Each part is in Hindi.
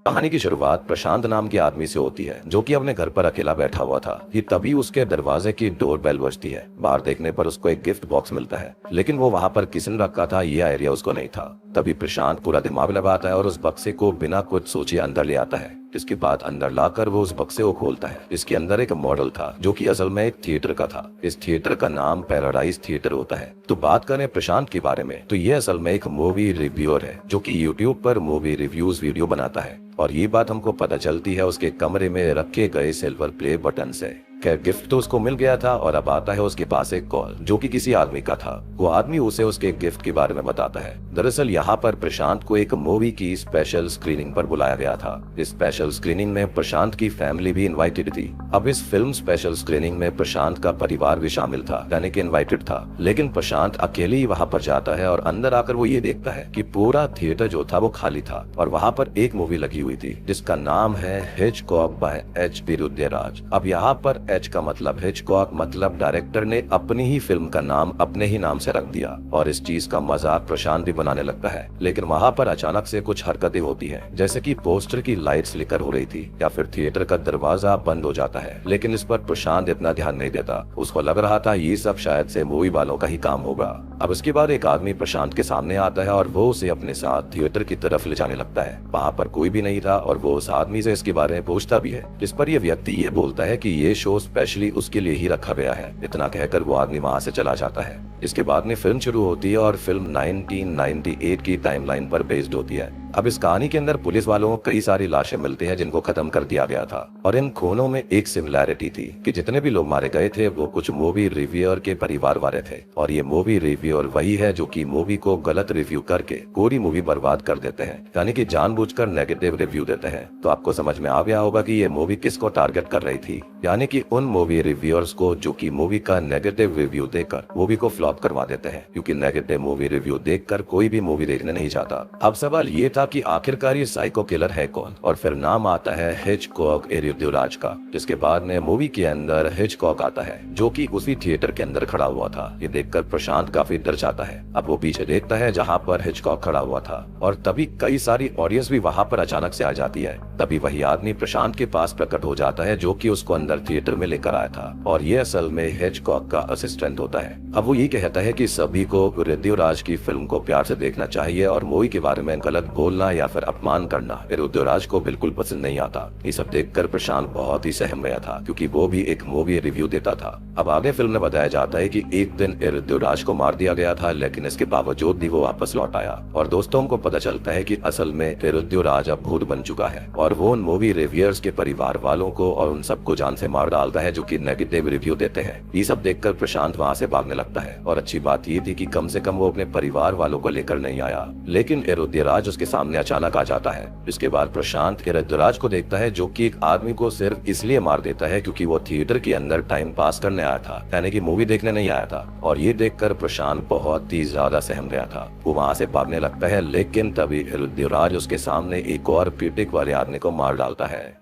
कहानी की शुरुआत प्रशांत नाम के आदमी से होती है जो कि अपने घर पर अकेला बैठा हुआ था कि तभी उसके दरवाजे की डोर बेल बजती है। बाहर देखने पर उसको एक गिफ्ट बॉक्स मिलता है, लेकिन वो वहाँ पर किसने रखा था यह आइडिया उसको नहीं था। तभी प्रशांत पूरा दिमाग लगाता है और उस बक्से को बिना कुछ सोचे अंदर ले आता है। इसके बाद अंदर लाकर वो उस बक्से को खोलता है। इसके अंदर एक मॉडल था जो कि असल में एक थिएटर का था। इस थिएटर का नाम पैराडाइज थिएटर होता है। तो बात करें प्रशांत के बारे में तो ये असल में एक मूवी रिव्यूअर है जो कि यूट्यूब पर मूवी रिव्यूज वीडियो बनाता है। और ये बात हमको पता चलती है उसके कमरे में रखे गए सिल्वर प्ले बटन से। खैर गिफ्ट तो उसको मिल गया था और अब आता है उसके पास एक कॉल जो कि किसी आदमी का था। वो आदमी उसे उसके गिफ्ट के बारे में बताता है। दरअसल यहाँ पर प्रशांत को एक मूवी की स्पेशल स्क्रीनिंग पर बुलाया गया था। इस स्पेशल स्क्रीनिंग में प्रशांत की फैमिली भी इनवाइटेड थी। अब इस फिल्म स्पेशल स्क्रीनिंग में प्रशांत का परिवार भी शामिल था, यानी कि इनवाइटेड था। लेकिन प्रशांत अकेले ही वहाँ पर जाता है और अंदर आकर वो ये देखता है कि पूरा थिएटर जो था वो खाली था और वहाँ पर एक मूवी लगी हुई थी जिसका नाम है हिचकॉक बाय एच.पी. रुद्रराज। अब यहाँ पर एच का मतलब हिचकॉक, मतलब डायरेक्टर ने अपनी ही फिल्म का नाम अपने ही नाम से रख दिया और इस चीज का मजाक प्रशांत भी बनाने लगता है। लेकिन वहाँ पर अचानक से कुछ हरकतें होती हैं, जैसे कि पोस्टर की लाइट फ्लिकर हो रही थी या फिर थिएटर का दरवाजा बंद हो जाता है। लेकिन इस पर प्रशांत इतना ध्यान नहीं देता। उसको लग रहा था ये सब शायद से मूवी वालों का ही काम होगा। अब इसके बाद एक आदमी प्रशांत के सामने आता है और वो उसे अपने साथ थिएटर की तरफ ले जाने लगता है। वहाँ पर कोई भी नहीं था और वो उस आदमी से इसके बारे में पूछता भी है, जिस पर यह व्यक्ति ये बोलता है कि ये शो स्पेशली उसके लिए ही रखा गया है। इतना कहकर वो आदमी वहाँ से चला जाता है। इसके बाद में फिल्म शुरू होती है और फिल्म 1998 की टाइमलाइन पर बेस्ड होती है। अब इस कहानी के अंदर पुलिस वालों को कई सारी लाशें मिलती हैं जिनको खत्म कर दिया गया था और इन खूनों में एक सिमिलैरिटी थी कि जितने भी लोग मारे गए थे वो कुछ मूवी रिव्यूअर के परिवार वाले थे और ये मूवी रिव्यूअर वही है जो कि मूवी को गलत रिव्यू करके पूरी मूवी बर्बाद कर देते हैं, यानी कि जानबूझकर नेगेटिव रिव्यू देते हैं। तो आपको समझ में आ गया होगा कि ये मूवी किसको टारगेट कर रही थी, यानी कि उन मूवी रिव्यूअर्स को जो कि मूवी का नेगेटिव रिव्यू देकर मूवी को फ्लॉप करवा देते हैं, क्योंकि नेगेटिव मूवी रिव्यू देखकर कोई भी मूवी देखने नहीं जाता। अब सवाल ये था कि आखिरकार ये साइको किलर है कौन, और फिर नाम आता है हिचकॉक रुद्रराज का। जिसके बाद में मूवी के अंदर हिचकॉक आता है जो कि उसी थिएटर के अंदर खड़ा हुआ था। ये देखकर प्रशांत काफी डर जाता है। अब वो पीछे देखता है जहाँ पर हिचकॉक खड़ा हुआ था और तभी कई सारी ऑडियंस भी वहाँ पर अचानक से आ जाती है। तभी वही आदमी प्रशांत के पास प्रकट हो जाता है जो कि उसको अंदर थिएटर में लेकर आया था और ये असल में हिचकॉक का असिस्टेंट होता है। अब वो ये कहता है कि सभी को रुद्रराज की फिल्म को प्यार से देखना चाहिए और मूवी के बारे में गलत बोलना या फिर अपमान करना रुद्रराज को बिल्कुल पसंद नहीं आता। ये सब देखकर प्रशांत बहुत ही सहम गया था क्योंकि वो भी एक मूवी रिव्यू देता था। अब आगे फिल्म में बताया जाता है कि एक दिन रुद्रराज को मार दिया गया था, लेकिन इसके बावजूद भी वो वापस लौट आया और दोस्तों को पता चलता है कि असल में रुद्रराज अब भूत बन चुका है और वो उन मूवी रिव्यूअर्स के परिवार वालों को और उन सबको जान से मार डालता है जो कि नेगेटिव रिव्यू देते हैं। ये सब देखकर प्रशांत वहाँ से भागने लगता है और अच्छी बात ये थी कि कम से कम वो अपने परिवार वालों को लेकर नहीं आया, लेकिन रुद्रराज उसके सामने अचानक आ जाता है। इसके बाद प्रशांत रुद्रराज को देखता है जो कि एक आदमी को सिर्फ इसलिए मार देता है क्योंकि वो थिएटर के अंदर टाइम पास करने आया था, यानी कि मूवी देखने नहीं आया था। और ये देखकर प्रशांत बहुत ही ज्यादा सहम गया था। वो वहाँ से भागने लगता है, लेकिन तभी रुद्रराज उसके सामने एक और पीटिक वाले आदमी को मार डालता है।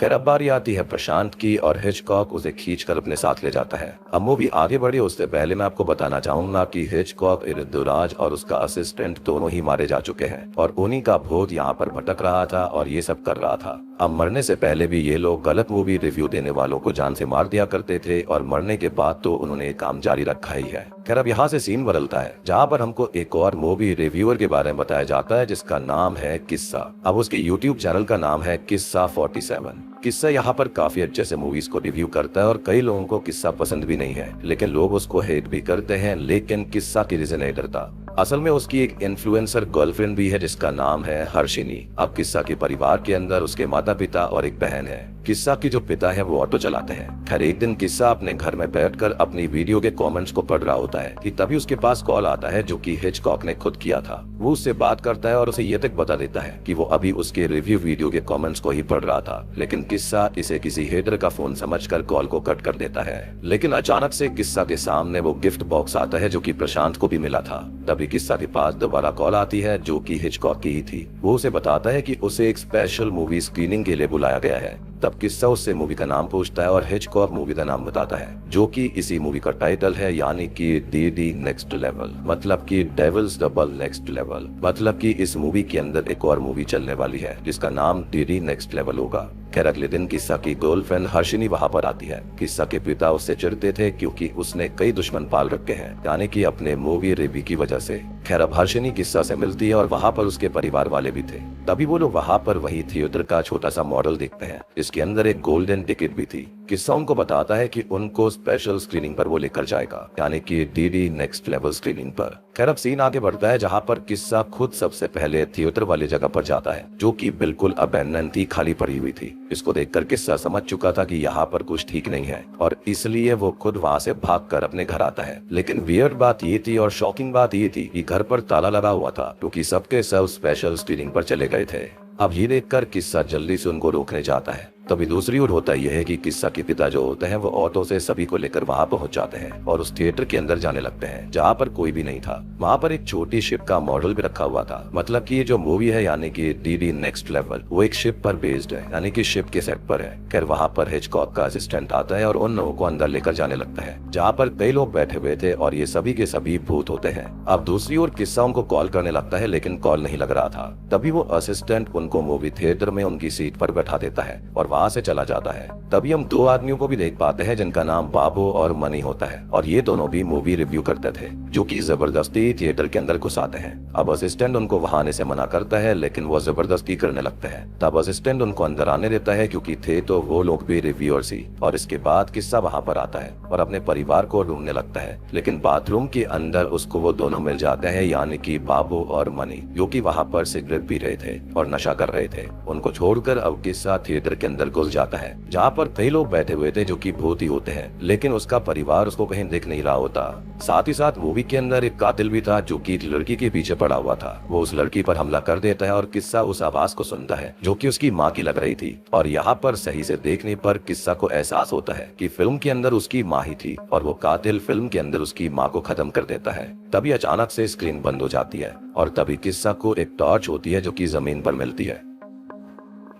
खैर अब बारी आती है प्रशांत की और हिचकॉक उसे खींचकर अपने साथ ले जाता है। अब मूवी आगे बढ़ी उससे पहले मैं आपको बताना चाहूंगा कि हिचकॉक, रुद्रराज और उसका असिस्टेंट दोनों ही मारे जा चुके हैं और उन्हीं का भूत यहाँ पर भटक रहा था और ये सब कर रहा था। अब मरने से पहले भी ये लोग गलत मूवी रिव्यू देने वालों को जान से मार दिया करते थे और मरने के बाद तो उन्होंने काम जारी रखा ही है। खैर अब यहाँ से सीन बदलता है जहाँ पर हमको एक और मूवी रिव्यूअर के बारे में बताया जाता है जिसका नाम है किस्सा। अब उसके यूट्यूब चैनल का नाम है किस्सा 47। किस्सा यहाँ पर काफी अच्छे से मूवीज को रिव्यू करता है और कई लोगों को किस्सा पसंद भी नहीं है, लेकिन लोग उसको हेट भी करते हैं, लेकिन किस्सा किसी से नहीं डरता। असल में उसकी एक इन्फ्लुएंसर गर्लफ्रेंड भी है जिसका नाम है हर्षिनी। अब किस्सा के परिवार के अंदर उसके माता पिता और एक बहन है। किस्सा की जो पिता है वो ऑटो चलाते हैं। खैर एक दिन किस्सा अपने घर में बैठकर अपनी वीडियो के कमेंट्स को पढ़ रहा होता है कि तभी उसके पास कॉल आता है जो कि हिचकॉक ने खुद किया था। वो उससे बात करता है और उसे ये तक बता देता है कि वो अभी उसके रिव्यू वीडियो के कमेंट्स को ही पढ़ रहा था, लेकिन किस्सा इसे किसी हेटर का फोन समझकर कॉल को कट कर देता है। लेकिन अचानक से किस्सा के सामने वो गिफ्ट बॉक्स आता है जो कि प्रशांत को भी मिला था। तभी किस्सा के पास दोबारा कॉल आती है जो कि हिचकॉक की ही थी। वो उसे बताता है कि उसे एक स्पेशल मूवी स्क्रीनिंग के लिए बुलाया गया है। तब किस्सा उससे मूवी का नाम पूछता है और हिचकॉक मूवी का नाम बताता है, जो कि इसी मूवी का टाइटल है, यानी कि डीडी नेक्स्ट लेवल, मतलब कि डेविल्स डबल नेक्स्ट लेवल। मतलब कि इस मूवी के अंदर एक और मूवी चलने वाली है जिसका नाम डीडी नेक्स्ट लेवल होगा। खैर अगले दिन किस्सा की गर्लफ्रेंड हर्षिनी वहां पर आती है। किस्सा के पिता उससे चिढ़ते थे क्योंकि उसने कई दुश्मन पाल रखे हैं, यानी कि अपने मूवी रिव्यू की वजह से। खैर अब हर्षिनी किस्सा से मिलती है और वहां पर उसके परिवार वाले भी थे। तभी वो लोग वहां पर वही थिएटर का छोटा सा मॉडल देखते हैं, इसके अंदर एक गोल्डन टिकट भी थी। किस्सा उनको बताता है कि उनको स्पेशल स्क्रीनिंग पर वो लेकर जाएगा, यानी कि डीडी नेक्स्ट लेवल स्क्रीनिंग पर। खैर अब सीन आगे बढ़ता है जहाँ पर किस्सा खुद सबसे पहले थिएटर वाली जगह पर जाता है, जो कि बिल्कुल अबैंडन थी, खाली पड़ी हुई थी। इसको देखकर किस्सा समझ चुका था कि यहाँ पर कुछ ठीक नहीं है और इसलिए वो खुद वहाँ से भागकर अपने घर आता है। लेकिन वियर्ड बात ये थी और शॉकिंग बात ये थी कि घर पर ताला लगा हुआ था, क्योंकि सबके सब स्पेशल स्क्रीनिंग पर चले गए थे। अब ये देखकर किस्सा जल्दी से उनको रोकने जाता है। तभी दूसरी ओर होता यह है कि किस्सा के पिता जो होते हैं वो ऑटो से सभी को लेकर वहां पहुंच जाते हैं और उस थिएटर के अंदर जाने लगते हैं जहां पर कोई भी नहीं था। वहां पर एक छोटी शिप का मॉडल भी रखा हुआ था। मतलब कि ये जो मूवी है यानी कि डीडी नेक्स्ट लेवल, वो एक शिप पर बेस्ड है, यानी कि शिप के सेट पर है। खैर वहां पर हिचकॉक का असिस्टेंट आता है और उन लोगों को अंदर लेकर जाने लगता है, जहाँ पर कई लोग बैठे हुए थे और ये सभी के सभी भूत होते हैं। अब दूसरी ओर किस्सा उनको कॉल करने लगता है, लेकिन कॉल नहीं लग रहा था। तभी वो असिस्टेंट उनको मूवी थिएटर में उनकी सीट पर बैठा देता है और वहां से चला जाता है। तभी हम दो आदमियों को भी देख पाते हैं जिनका नाम बाबू और मनी होता है, और ये दोनों भी मूवी रिव्यू करते थे, जो कि जबरदस्ती थिएटर के अंदर घुस आते हैं। अब असिस्टेंट उनको वहां आने से मना करता है, लेकिन वो जबरदस्ती करने लगते हैं। तब असिस्टेंट उनको अंदर आने देता है, क्योंकि थे तो वो लोग भी रिव्यूअर्स ही। और इसके बाद किस्सा वहां पर आता है और अपने परिवार को ढूंढने लगता है, लेकिन बाथरूम के अंदर उसको वो दोनों मिल जाते हैं, यानी कि बाबू और मनी, जो कि वहां पर सिगरेट पी रहे थे और नशा कर रहे थे। उनको छोड़कर अब किस्सा थिएटर के अंदर घुस जाता है, जहाँ पर कई लोग बैठे हुए थे जो कि भूत ही होते हैं, लेकिन उसका परिवार उसको कहीं देख नहीं रहा होता। साथ ही साथ मूवी के अंदर एक कातिल भी था जो कि एक लड़की के पीछे पड़ा हुआ था। वो उस लड़की पर हमला कर देता है और किस्सा उस आवाज को सुनता है जो कि उसकी माँ की लग रही थी। और यहाँ पर सही से देखने पर किस्सा को एहसास होता है कि फिल्म के अंदर उसकी माँ ही थी और वो कातिल फिल्म के अंदर उसकी माँ को खत्म कर देता है। तभी अचानक से स्क्रीन बंद हो जाती है और तभी किस्सा को एक टॉर्च होती है जो कि जमीन पर मिलती है।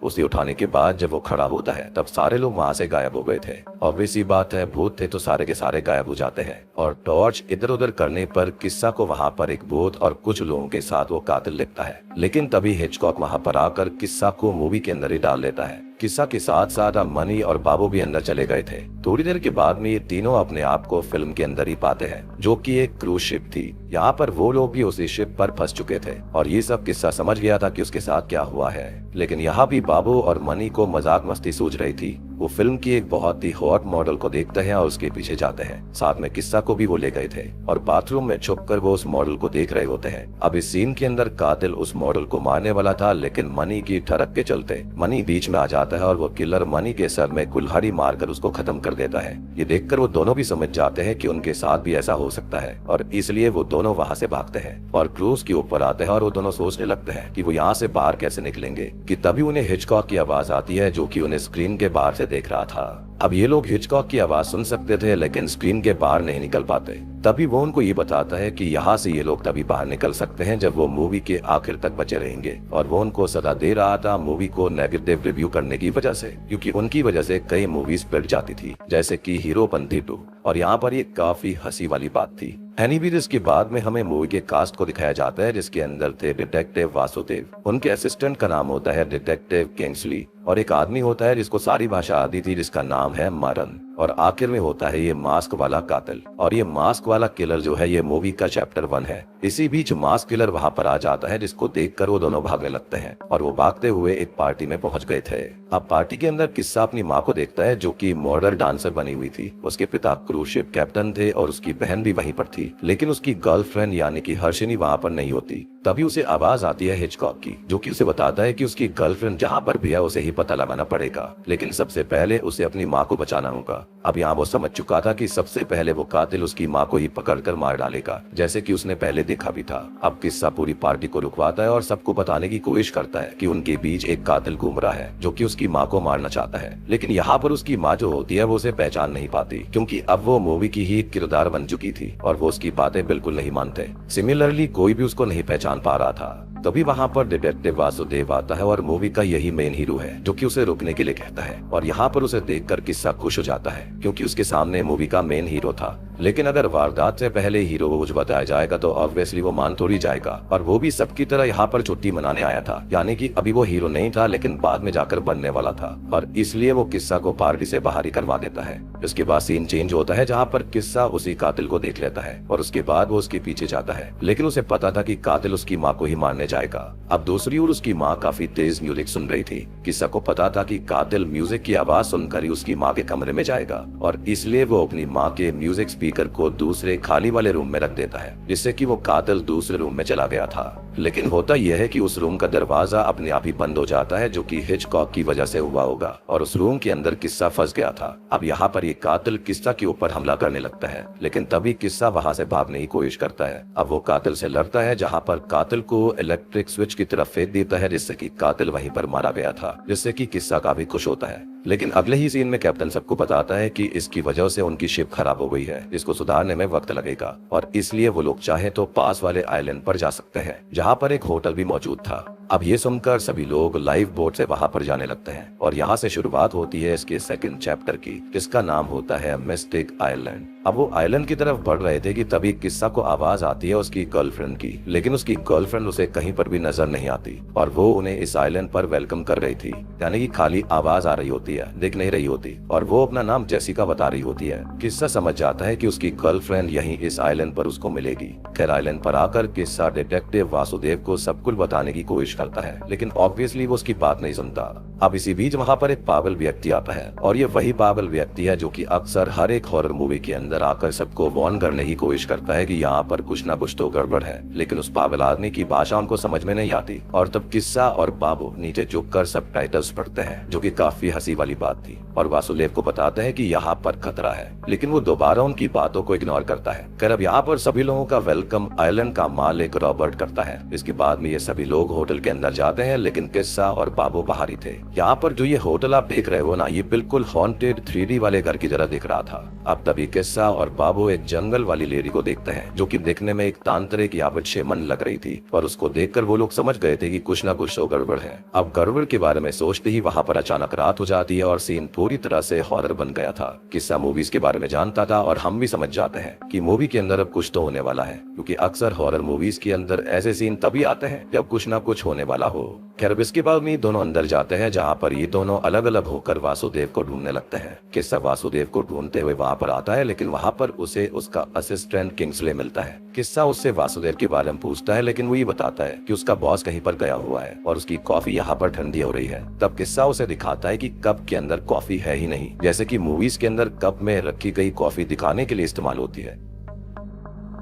उसे उठाने के बाद जब वो खड़ा होता है तब सारे लोग वहां से गायब हो गए थे। ऑब्वियस सी बात है, भूत थे तो सारे के सारे गायब हो जाते हैं। और टॉर्च इधर उधर करने पर किस्सा को वहां पर एक भूत और कुछ लोगों के साथ वो कातिल दिखता है। लेकिन तभी हिचकॉक वहां पर आकर किस्सा को मूवी के अंदर ही डाल देता है। किस्सा के साथ साथ अब मनी और बाबू भी अंदर चले गए थे। थोड़ी देर के बाद में ये तीनों अपने आप को फिल्म के अंदर ही पाते हैं, जो कि एक क्रूज शिप थी। यहाँ पर वो लोग भी उसी शिप पर फंस चुके थे और ये सब किस्सा समझ गया था कि उसके साथ क्या हुआ है। लेकिन यहाँ भी बाबू और मनी को मजाक मस्ती सूझ रही थी। वो फिल्म की एक बहुत ही हॉट मॉडल को देखते हैं और उसके पीछे जाते हैं। साथ में किस्सा को भी वो ले गए थे और बाथरूम में छुपकर वो उस मॉडल को देख रहे होते हैं। अब इस सीन के अंदर कातिल उस मॉडल को मारने वाला था, लेकिन मनी की ठड़क के चलते मनी बीच में आ जाता है और वो किलर मनी के सर में कुल्हाड़ी मारकर उसको खत्म कर देता है। ये देखकर वो दोनों भी समझ जाते हैं कि उनके साथ भी ऐसा हो सकता है और इसलिए वो दोनों वहाँ से भागते हैं और क्रूज के ऊपर आते हैं। और वो दोनों सोचने लगते हैं कि वो यहाँ से बाहर कैसे निकलेंगे कि तभी उन्हें हिचकॉक की आवाज आती है, जो कि उन्हें स्क्रीन के बाहर से देख रहा था। अब ये लोग हिचकॉक की आवाज सुन सकते थे, लेकिन स्क्रीन के बाहर नहीं निकल पाते। तभी वो उनको ये बताता है कि यहाँ से ये लोग तभी बाहर निकल सकते हैं जब वो मूवी के आखिर तक बचे रहेंगे। और वो उनको सजा दे रहा था मूवी को नेगेटिव रिव्यू करने की वजह से, क्योंकि उनकी वजह से कई मूवीज पिट जाती थी, जैसे कि हीरोपंती 2। और यहाँ पर ये काफी हंसी वाली बात थी। एनीवेज इसके बाद में हमें मूवी के कास्ट को दिखाया जाता है, जिसके अंदर थे डिटेक्टिव वासुदेव, उनके असिस्टेंट का नाम होता है डिटेक्टिव किंग्सली, और एक आदमी होता है जिसको सारी भाषा आती थी जिसका नाम है मरन, और आखिर में होता है ये मास्क वाला कातिल। और ये मास्क वाला किलर जो है ये मूवी का चैप्टर 1 है। इसी बीच मास्क किलर वहाँ पर आ जाता है, जिसको देखकर वो दोनों भागने लगते हैं और वो भागते हुए एक पार्टी में पहुंच गए थे। अब पार्टी के अंदर किस्सा अपनी माँ को देखता है, जो कि मॉडल डांसर बनी हुई थी। उसके पिता क्रूज शिप कैप्टन थे और उसकी बहन भी वहीं पर थी, लेकिन उसकी गर्लफ्रेंड यानी कि हर्षिनी वहाँ पर नहीं होती। तभी उसे आवाज आती है हिचकॉक की, जो कि उसे बताता है कि उसकी गर्लफ्रेंड जहाँ पर भी है उसे ही पता लगाना पड़ेगा, लेकिन सबसे पहले उसे अपनी माँ को बचाना होगा। अब यहाँ वो समझ चुका था कि सबसे पहले वो कातिल उसकी माँ को ही पकड़कर मार डालेगा, जैसे कि उसने पहले देखा भी था। अब किस्सा पूरी पार्टी को रुकवाता है और सबको बताने की कोशिश करता है कि उनके बीच एक कातिल घूम रहा है जो कि उसकी माँ को मारना चाहता है। लेकिन यहाँ पर उसकी माँ जो होती है वो उसे पहचान नहीं पाती, क्योंकि अब वो मूवी की ही किरदार बन चुकी थी और वो उसकी बातें बिल्कुल नहीं मानते। सिमिलरली कोई भी उसको नहीं पहचान पा रहा था। तभी वहाँ पर डिटेक्टिव वासुदेव आता है और मूवी का यही मेन हीरो है जो कि उसे रुकने के लिए कहता है। और यहाँ पर उसे देखकर किस्सा खुश हो जाता है क्योंकि उसके सामने मूवी का मेन हीरो था। लेकिन अगर वारदात से पहले हीरो को कुछ बताया जाएगा तो ऑब्वियसली वो मान थोड़ी जाएगा, और वो भी सबकी तरह यहाँ पर छुट्टी मनाने आया था। यानी कि अभी वो हीरो नहीं था लेकिन बाद में जाकर बनने वाला था, और इसलिए वो किस्सा को पार्टी से बाहर ही करवा देता है। इसके बाद सीन चेंज होता है जहाँ पर किस्सा उसी कातिल को देख लेता है और उसके बाद वो उसके पीछे जाता है। लेकिन उसे पता था कि कातिल उसकी माँ को ही मारने जाएगा। अब दूसरी ओर उसकी माँ काफी तेज म्यूजिक सुन रही थी। किस्सा को पता था कि कातिल म्यूजिक की आवाज सुनकर ही उसकी माँ के कमरे में जाएगा, और इसलिए वो अपनी माँ के म्यूजिक स्पीकर को दूसरे खाली वाले रूम में रख देता है, जिससे कि वो कातिल दूसरे रूम में चला गया था। लेकिन होता यह है कि उस रूम का दरवाजा अपने आप ही बंद हो जाता है, जो कि हिचकॉक की वजह से हुआ होगा, और उस रूम के अंदर किस्सा फंस गया था। अब यहाँ पर ये कातिल किस्सा के ऊपर हमला करने लगता है, लेकिन तभी किस्सा वहाँ से भागने की कोशिश करता है। अब वो कातिल से लड़ता है, जहाँ पर कातिल को इलेक्ट्रिक स्विच की तरफ फेंक देता है, जिससे कि कातिल वहीं पर मारा गया था, जिससे कि किस्सा काफी खुश होता है। लेकिन अगले ही सीन में कैप्टन सबको बताता है कि इसकी वजह से उनकी शिप खराब हो गई है, जिसको सुधारने में वक्त लगेगा, और इसलिए वो लोग चाहे तो पास वाले आइलैंड पर जा सकते हैं, जहाँ पर एक होटल भी मौजूद था। अब ये सुनकर सभी लोग लाइफ बोट से वहां पर जाने लगते हैं, और यहाँ से शुरुआत होती है इसके सेकंड चैप्टर की, जिसका नाम होता है मिस्टिक आइलैंड। अब वो आइलैंड की तरफ बढ़ रहे थे कि तभी किस्सा को आवाज आती है उसकी गर्लफ्रेंड की, लेकिन उसकी गर्लफ्रेंड उसे कहीं पर भी नजर नहीं आती, और वो उन्हें इस आइलैंड पर वेलकम कर रही थी। यानी कि खाली आवाज आ रही होती है, दिख नहीं रही होती, और वो अपना नाम जेसिका बता रही होती है। किस्सा समझ जाता है कि उसकी गर्लफ्रेंड यहीं इस आइलैंड पर उसको मिलेगी। खैर आइलैंड पर आकर किस्सा डिटेक्टिव वासुदेव को सब कुछ बताने की कोशिश करता है, लेकिन ऑब्वियसली वो उसकी बात नहीं सुनता। अब इसी बीच वहाँ पर एक पागल व्यक्ति आता है, और ये वही पागल व्यक्ति है जो कि अक्सर हर एक हॉरर मूवी के अंदर आकर सबको वार्न करने की कोशिश करता है कि यहाँ पर कुछ ना कुछ तो गड़बड़ है। लेकिन उस पागल आदमी की भाषा उनको समझ में नहीं आती, और तब किस्सा और बाबू नीचे झुककर सबटाइटल्स पढ़ते हैं, जो कि काफी हंसी वाली बात थी, और वासुदेव को बताते हैं कि यहाँ पर खतरा है, लेकिन वो दोबारा उनकी बातों को इग्नोर करता है। खैर अब यहाँ पर सभी लोगों का वेलकम आइलैंड का मालिक रॉबर्ट करता है। इसके बाद में ये सभी लोग होटल के अंदर जाते हैं, लेकिन किस्सा और बाबू बाहर ही थे। यहाँ पर जो ये होटल आप देख रहे हो ना, ये बिल्कुल हॉन्टेड 3D वाले घर की तरह दिख रहा था। अब तभी किस्सा और बाबू एक जंगल वाली लेडी को देखते हैं, जो कि देखने में एक तांत्रिक या फिर शेमन लग रही थी, और उसको देखकर वो लोग समझ गए थे कि कुछ ना कुछ तो गड़बड़ है। अब गड़बड़ के बारे में सोचते ही वहाँ पर अचानक रात हो जाती है, और सीन पूरी तरह से हॉरर बन गया था। किस्सा मूवीज के बारे में जानता था, और हम भी समझ जाते हैं कि मूवी के अंदर अब कुछ तो होने वाला है, क्योंकि अक्सर हॉरर मूवीज के अंदर ऐसे सीन तभी आते हैं जब कुछ ना कुछ होने वाला हो। खैर इसके बाद में दोनों अंदर जाते हैं, जहाँ पर ये दोनों अलग अलग होकर वासुदेव को ढूंढने लगते हैं। किस्सा वासुदेव को ढूंढते हुए वहाँ पर आता है, लेकिन वहाँ पर उसे उसका असिस्टेंट किंग्सले मिलता है। किस्सा उससे वासुदेव के बारे में पूछता है, लेकिन वो ये बताता है कि उसका बॉस कहीं पर गया हुआ है और उसकी कॉफी यहाँ पर ठंडी हो रही है। तब किस्सा उसे दिखाता है कि कप के अंदर कॉफी है ही नहीं, जैसे कि मूवीज के अंदर कप में रखी गई कॉफी दिखाने के लिए इस्तेमाल होती है,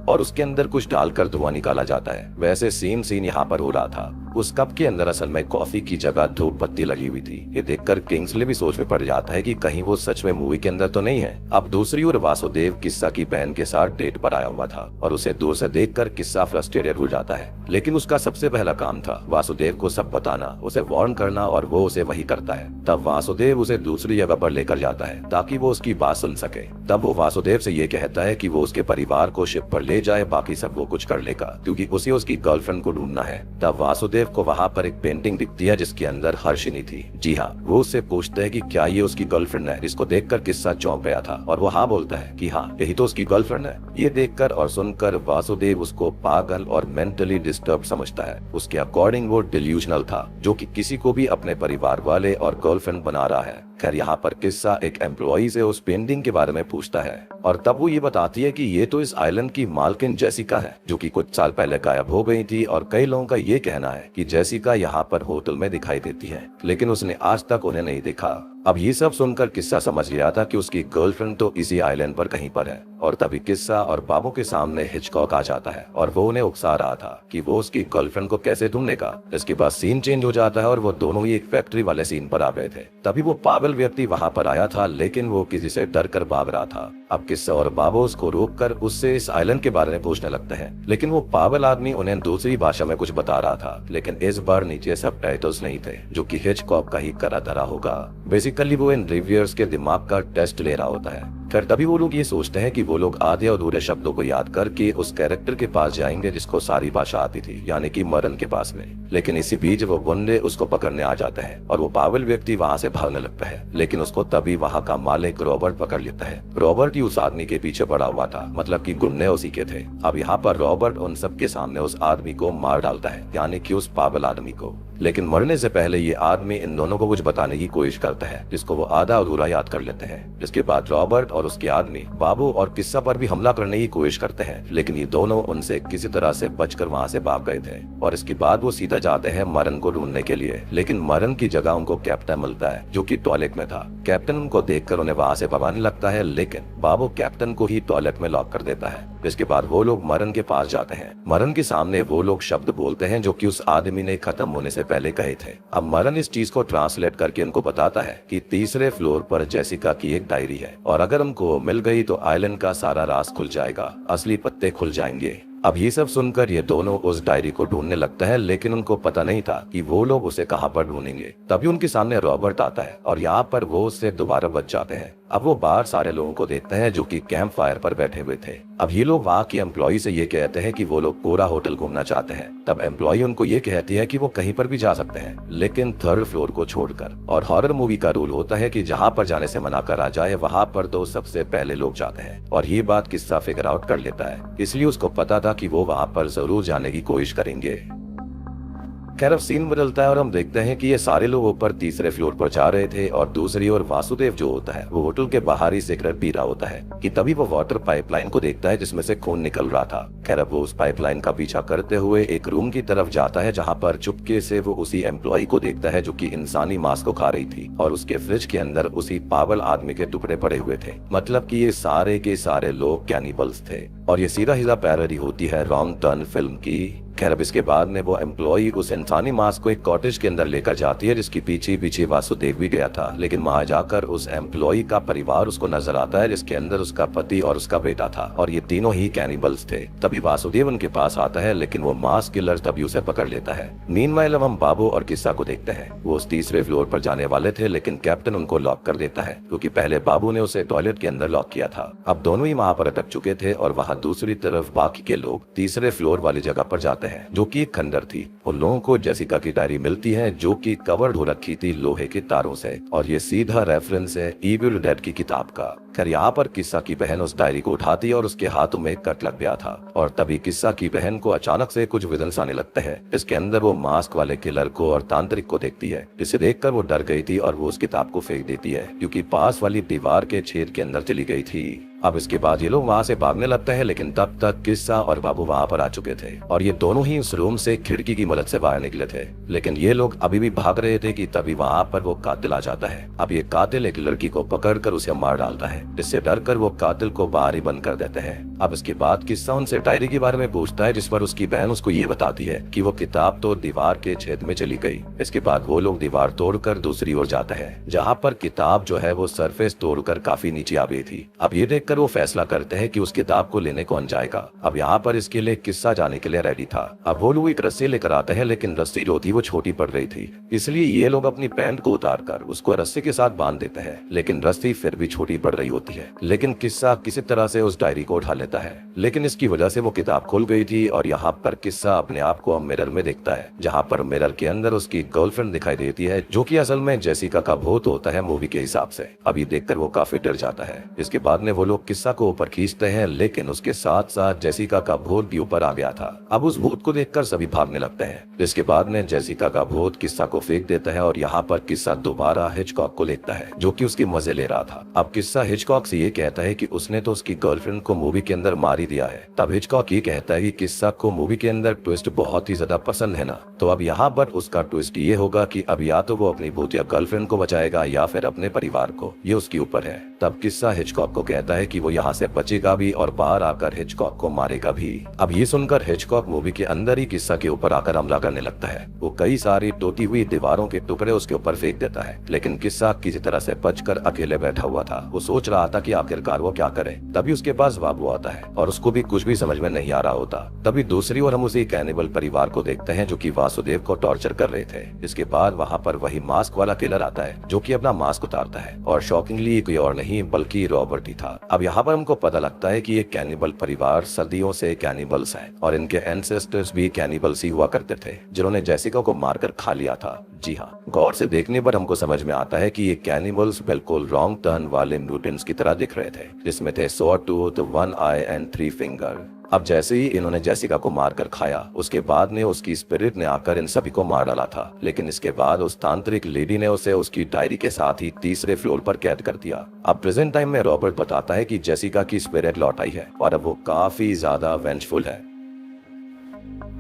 और उसके अंदर कुछ डालकर धुआं निकाला जाता है। वैसे सेम सीन यहाँ पर हो रहा था। उस कप के अंदर असल में कॉफी की जगह धूप बत्ती लगी हुई थी। ये देखकर किंग्सले भी सोच में पड़ जाता है कि कहीं वो सच में मूवी के अंदर तो नहीं है। अब दूसरी ओर वासुदेव किस्सा की बहन के साथ डेट पर आया हुआ था, और उसे दूर से देखकर किस्सा फ्रस्ट्रेटेड हो जाता है। लेकिन उसका सबसे पहला काम था वासुदेव को सब बताना, उसे वार्न करना, और वो उसे वही करता है। तब वासुदेव उसे दूसरी जगह पर लेकर जाता है ताकि वो उसकी बात सुन सके। तब वो वासुदेव से ये कहता है कि वो उसके परिवार को शिप पर ले जाए, बाकी सब वो कुछ कर लेगा, क्योंकि उसे उसकी गर्लफ्रेंड को ढूंढना है। तब वासुदेव को वहाँ पर एक पेंटिंग दिखती है जिसके अंदर हर्षिनी थी। जी हाँ, वो उससे पूछते हैं कि क्या ये उसकी गर्लफ्रेंड है, जिसको देखकर किस्सा चौंक गया था, और वो हाँ बोलता है कि हाँ यही तो उसकी गर्लफ्रेंड है। ये देखकर और सुनकर वासुदेव उसको पागल और मेंटली डिस्टर्ब समझता है। उसके अकॉर्डिंग वो डिल्यूशनल था, जो कि किसी को भी अपने परिवार वाले और गर्लफ्रेंड बना रहा है। खैर यहाँ पर किस्सा एक एम्प्लॉई से उस पेंटिंग के बारे में पूछता है, और तब वो ये बताती है कि ये तो इस आइलैंड की मालकिन जेसिका है, जो कि कुछ साल पहले गायब हो गई थी, और कई लोगों का ये कहना है कि जेसिका यहाँ पर होटल में दिखाई देती है, लेकिन उसने आज तक उन्हें नहीं देखा। अब ये सब सुनकर किस्सा समझ गया था कि उसकी गर्लफ्रेंड तो इसी आइलैंड पर कहीं पर है, और तभी किस्सा और बाबू के सामने हिचकॉक आ जाता है, और वो उन्हें उकसा रहा था कि वो उसकी गर्लफ्रेंड को कैसे ढूंढेगा। इसके बाद सीन चेंज हो जाता है, और वो दोनों ही एक फैक्ट्री वाले सीन पर आ गए थे। तभी वो पागल व्यक्ति वहाँ पर आया था, लेकिन वो किसी से डर कर भाग रहा था। अब किस्सा और बाबू उसको रोककर उससे इस आइलैंड के बारे में पूछने लगते हैं, लेकिन वो पागल आदमी उन्हें दूसरी भाषा में कुछ बता रहा था, लेकिन इस बार नीचे सबटाइटल्स नहीं थे, जो कि हिचकॉक का ही करा धरा होगा। बेसिकली वो इन रिव्यूअर्स के दिमाग का टेस्ट ले रहा होता है। फिर तभी वो लोग ये सोचते हैं कि वो लोग आधे अधूरे शब्दों को याद करके उस कैरेक्टर के पास जाएंगे जिसको सारी भाषा आती थी, यानी कि मरन के पास में। लेकिन इसी बीच वो गुंडे उसको पकड़ने आ जाते हैं और वो पागल व्यक्ति वहाँ से भागने लगता है, लेकिन उसको तभी वहाँ का मालिक रॉबर्ट पकड़ लेता है। रॉबर्ट ही उस आदमी के पीछे पड़ा हुआ था, मतलब कि गुंडे उसी के थे। अब यहाँ पर रॉबर्ट उन सब के सामने उस आदमी को मार डालता है, यानी कि उस पागल आदमी को। लेकिन मरने से पहले ये आदमी इन दोनों को कुछ बताने की कोशिश करता है, जिसको वो आधा अधूरा याद कर लेते हैं। जिसके बाद रॉबर्ट और उसके आदमी बाबू और किस्सा पर भी हमला करने की कोशिश करते हैं, लेकिन ये दोनों उनसे किसी तरह से बचकर वहाँ से भाग गए थे। और इसके बाद वो सीधा जाते हैं मरन को ढूंढने के लिए, लेकिन मरन की जगह उनको कैप्टन मिलता है जो कि टॉयलेट में था। कैप्टन उनको देखकर उन्हें वहाँ से भगाने लगता है, लेकिन बाबू कैप्टन को ही टॉयलेट में लॉक कर देता है। इसके बाद वो लोग मरन के पास जाते हैं। मरन के सामने वो लोग शब्द बोलते हैं जो कि उस आदमी ने खत्म होने से पहले कहे थे। अब मरन इस चीज को ट्रांसलेट करके उनको बताता है कि तीसरे फ्लोर पर जेसिका की एक डायरी है और अगर हमको मिल गई तो आइलैंड का सारा राज खुल जाएगा, असली पत्ते खुल जाएंगे। अब ये सब सुनकर ये दोनों उस डायरी को ढूंढने लगता है, लेकिन उनको पता नहीं था कि वो लोग उसे कहां पर ढूंढेंगे। तभी उनके सामने रॉबर्ट आता है और यहाँ पर वो उससे दोबारा बच जाते हैं। अब वो बाहर सारे लोगों को देखते हैं जो कि कैंप फायर पर बैठे हुए थे। अब ये लोग वहाँ की एम्प्लॉय से ये कहते हैं कि वो लोग पूरा होटल घूमना चाहते हैं। तब एम्प्लॉय उनको ये कहती है कि वो कहीं पर भी जा सकते हैं, लेकिन थर्ड फ्लोर को छोड़कर। और हॉरर मूवी का रूल होता है कि जहाँ पर जाने से मना करा जाए वहाँ पर तो सबसे पहले लोग जाते हैं। और ये बात किस्सा फिगर आउट कर लेता है, इसलिए उसको पता था कि वो वहाँ पर जरूर जाने की कोशिश करेंगे। खैर अब सीन बदलता है और हम देखते हैं कि ये सारे लोग ऊपर तीसरे फ्लोर पर जा रहे थे और दूसरी ओर वासुदेव जो होता है वो होटल के बाहर ही सिगरेट पी रहा होता है कि तभी वो वाटर पाइपलाइन को देखता है जिसमें से खून निकल रहा था। खैर अब वो उस पाइपलाइन का पीछा करते हुए एक रूम की तरफ जाता है जहाँ पर चुपके से वो उसी एम्प्लॉय को देखता है जो कि इंसानी मांस को खा रही थी और उसके फ्रिज के अंदर उसी पागल आदमी के टुकड़े पड़े हुए थे। मतलब कि ये सारे के सारे लोग कैनिबल्स थे और ये सीधा सीधा पैरोडी होती है रॉन्ग टर्न फिल्म की। खैर अब इसके बाद में वो एम्प्लॉय उस इंसानी मांस को एक कॉटेज के अंदर लेकर जाती है जिसकी पीछे पीछे वासुदेव भी गया था, लेकिन वहां जाकर उस एम्प्लॉय का परिवार उसको नजर आता है जिसके अंदर उसका पति और उसका बेटा था और ये तीनों ही कैनिबल्स थे। तभी वासुदेव उनके पास आता है, लेकिन वो मांस किलर तभी उसे पकड़ लेता है। मीनवाइल हम बाबू और किस्सा को देखते हैं। वो उस तीसरे फ्लोर पर जाने वाले थे, लेकिन कैप्टन उनको लॉक कर देता है क्योंकि पहले बाबू ने उसे टॉयलेट के अंदर लॉक किया था। अब दोनों ही वहां पर अटक चुके थे और वहां दूसरी तरफ बाकी के लोग तीसरे फ्लोर वाली जगह पर जाते हैं जो की खंडर थी। उन लोगों को जेसिका की डायरी मिलती है जो कि कवर्ड हो रखी थी लोहे के तारों से और ये सीधा रेफरेंस है इविल डेड की किताब का। खैर यहाँ पर किस्सा की बहन उस डायरी को उठाती है और उसके हाथों में कट लग गया था और तभी किस्सा की बहन को अचानक से कुछ विजन्स आने लगते हैं। इसके अंदर वो मास्क वाले किलर को और तांत्रिक को देखती है, जिसे देखकर वो डर गई थी और वो उस किताब को फेंक देती है क्योंकि पास वाली दीवार के छेद के अंदर चली गई थी। अब इसके बाद ये लोग वहाँ से भागने लगते हैं, लेकिन तब तक किस्सा और बाबू वहाँ पर आ चुके थे और ये दोनों ही उस रूम से खिड़की की मदद से बाहर निकले थे। लेकिन ये लोग अभी भी भाग रहे थे कि तभी वहाँ पर वो कातिल आ जाता है। अब ये कातिल एक लड़की को पकड़कर उसे मार डालता है, जिससे डरकर वो कातिल को बाहर ही बंद कर देते हैं। अब इसके बाद किस्सा उनसे डायरी के बारे में पूछता है, जिस पर उसकी बहन उसको ये बताती है कि वो किताब तो दीवार के छेद में चली गई। इसके बाद वो लोग दीवार तोड़कर दूसरी ओर जाते हैं, जहाँ पर किताब जो है वो सरफेस तोड़कर काफी नीचे आ गई थी। अब ये देखकर वो फैसला करते हैं कि उस किताब को लेने कौन जाएगा। अब यहाँ पर इसके लिए किस्सा जाने के लिए रेडी था। अब वो लोग एक रस्सी लेकर आते हैं, लेकिन रस्सी जो थी वो छोटी पड़ रही थी, इसलिए ये लोग अपनी पैंट को उतारकर उसको रस्सी के साथ बांध देते हैं, लेकिन रस्सी फिर भी छोटी पड़ रही होती है। लेकिन किस्सा किसी तरह से उस डायरी को उठा लेता है, लेकिन इसकी वजह से वो किताब खुल गई थी और यहाँ पर किस्सा अपने आप को मिरर में देखता है, जहाँ पर मिरर के अंदर उसकी गर्लफ्रेंड दिखाई देती है जो कि असल में जेसिका का भूत होता है मूवी के हिसाब से। अब ये देखकर वो काफी डर जाता है। इसके बाद में वो लोग किस्सा को ऊपर खींचते हैं, लेकिन उसके साथ साथ जेसिका का भूत भी ऊपर आ गया था। अब उस भूत को देखकर सभी भागने लगते हैं। इसके बाद में जेसिका का भूत किस्सा को फेंक देता है और यहाँ पर किस्सा दोबारा हिचकॉक को लेता है जो कि उसकी मजे ले रहा था। अब किस्सा हिचकॉक से ये कहता है कि उसने तो उसकी गर्लफ्रेंड को मूवी के अंदर मार ही दिया है। तब हिचकॉक ये कहता है कि किस्सा को मूवी के अंदर ट्विस्ट बहुत ही ज्यादा पसंद है ना, तो अब यहाँ पर उसका ट्विस्ट ये होगा कि अब या तो वो अपनी भूतिया गर्लफ्रेंड को बचाएगा या फिर अपने परिवार को, ये उसके ऊपर है। तब किस्सा हिचकॉक को कहता है कि वो यहाँ से बचेगा भी और बाहर आकर हिचकॉक को मारेगा भी। अब ये सुनकर हिचकॉक मूवी के अंदर ही किस्सा के ऊपर आकर हमला करने लगता है। वो कई सारी टूटी हुई दीवारों के टुकड़े उसके ऊपर फेंक देता है, लेकिन किस्सा किसी तरह से बचकर अकेले बैठा हुआ था। वो सोच रहा था कि आखिरकार वो क्या करे। तभी उसके पास बाबू आता है और उसको भी कुछ भी समझ में नहीं आ रहा होता। तभी दूसरी ओर हम उसी कैनिबल परिवार को देखते हैं जो कि वासुदेव को टॉर्चर कर रहे थे। इसके बाद वहाँ पर वही मास्क वाला किलर आता है जो कि अपना मास्क उतारता है और शॉकिंगली कोई और नहीं बल्कि रॉबर्ट ही था। अब यहाँ पर हमको पता लगता है कि ये कैनिबल परिवार सदियों से कैनिबल्स है और इनके एंसेस्टर्स भी कैनिबल्स ही हुआ करते थे जिन्होंने जेसिका को मारकर खा लिया था। जी हाँ, गौर से देखने पर हमको समझ में आता है कि ये कैनिबल्स बिल्कुल रॉन्ग टर्न वाले म्यूटेंट्स की तरह दिख रहे थे जिसमें थे 100 टूथ, 1 आई एंड 3 फिंगर। अब जैसे ही इन्होंने जेसिका को मारकर खाया उसके बाद में उसकी स्पिरिट ने आकर इन सभी को मार डाला था। लेकिन इसके बाद उस तांत्रिक लेडी ने उसे उसकी डायरी के साथ ही तीसरे फ्लोर पर कैद कर दिया। अब प्रेजेंट टाइम में रॉबर्ट बताता है कि जेसिका की स्पिरिट लौट आई है और अब वो काफी ज्यादा वेंजफुल है।